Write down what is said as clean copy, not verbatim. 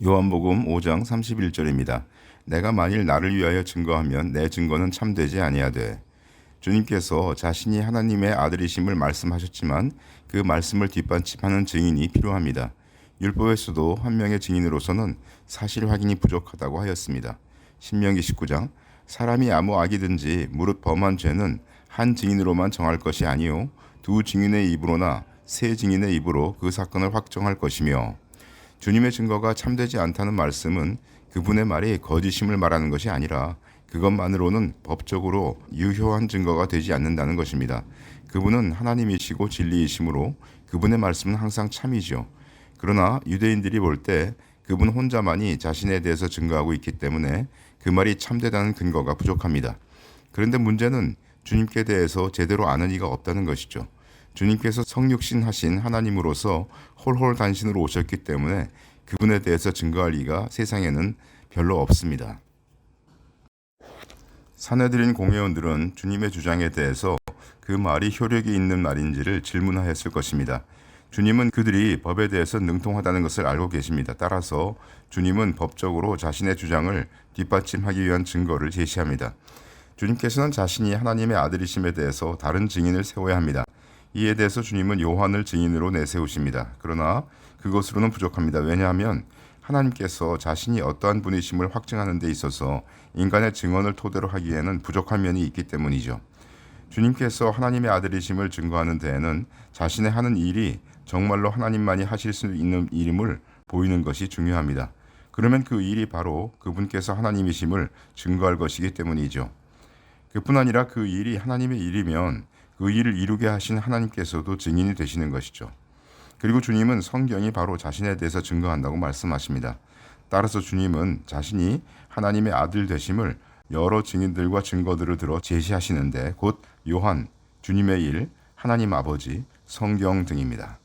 요한복음 5장 31절입니다. 내가 만일 나를 위하여 증거하면 내 증거는 참되지 아니하되. 주님께서 자신이 하나님의 아들이심을 말씀하셨지만 그 말씀을 뒷받침하는 증인이 필요합니다. 율법에서도 한 명의 증인으로서는 사실 확인이 부족하다고 하였습니다. 신명기 19장 사람이 아무 악이든지 무릇 범한 죄는 한 증인으로만 정할 것이 아니요 두 증인의 입으로나 세 증인의 입으로 그 사건을 확정할 것이며, 주님의 증거가 참되지 않다는 말씀은 그분의 말이 거짓임을 말하는 것이 아니라 그것만으로는 법적으로 유효한 증거가 되지 않는다는 것입니다. 그분은 하나님이시고 진리이시므로 그분의 말씀은 항상 참이죠. 그러나 유대인들이 볼 때 그분 혼자만이 자신에 대해서 증거하고 있기 때문에 그 말이 참되다는 근거가 부족합니다. 그런데 문제는 주님께 대해서 제대로 아는 이가 없다는 것이죠. 주님께서 성육신 하신 하나님으로서 홀홀단신으로 오셨기 때문에 그분에 대해서 증거할 이가 세상에는 별로 없습니다. 사내들인 공회원들은 주님의 주장에 대해서 그 말이 효력이 있는 말인지를 질문하였을 것입니다. 주님은 그들이 법에 대해서 능통하다는 것을 알고 계십니다. 따라서 주님은 법적으로 자신의 주장을 뒷받침하기 위한 증거를 제시합니다. 주님께서는 자신이 하나님의 아들이심에 대해서 다른 증인을 세워야 합니다. 이에 대해서 주님은 요한을 증인으로 내세우십니다. 그러나 그것으로는 부족합니다. 왜냐하면 하나님께서 자신이 어떠한 분이심을 확증하는 데 있어서 인간의 증언을 토대로 하기에는 부족한 면이 있기 때문이죠. 주님께서 하나님의 아들이심을 증거하는 데에는 자신의 하는 일이 정말로 하나님만이 하실 수 있는 일임을 보이는 것이 중요합니다. 그러면 그 일이 바로 그분께서 하나님이심을 증거할 것이기 때문이죠. 그뿐 아니라 그 일이 하나님의 일이면 그 일을 이루게 하신 하나님께서도 증인이 되시는 것이죠. 그리고 주님은 성경이 바로 자신에 대해서 증거한다고 말씀하십니다. 따라서 주님은 자신이 하나님의 아들 되심을 여러 증인들과 증거들을 들어 제시하시는데 곧 요한, 주님의 일, 하나님 아버지, 성경 등입니다.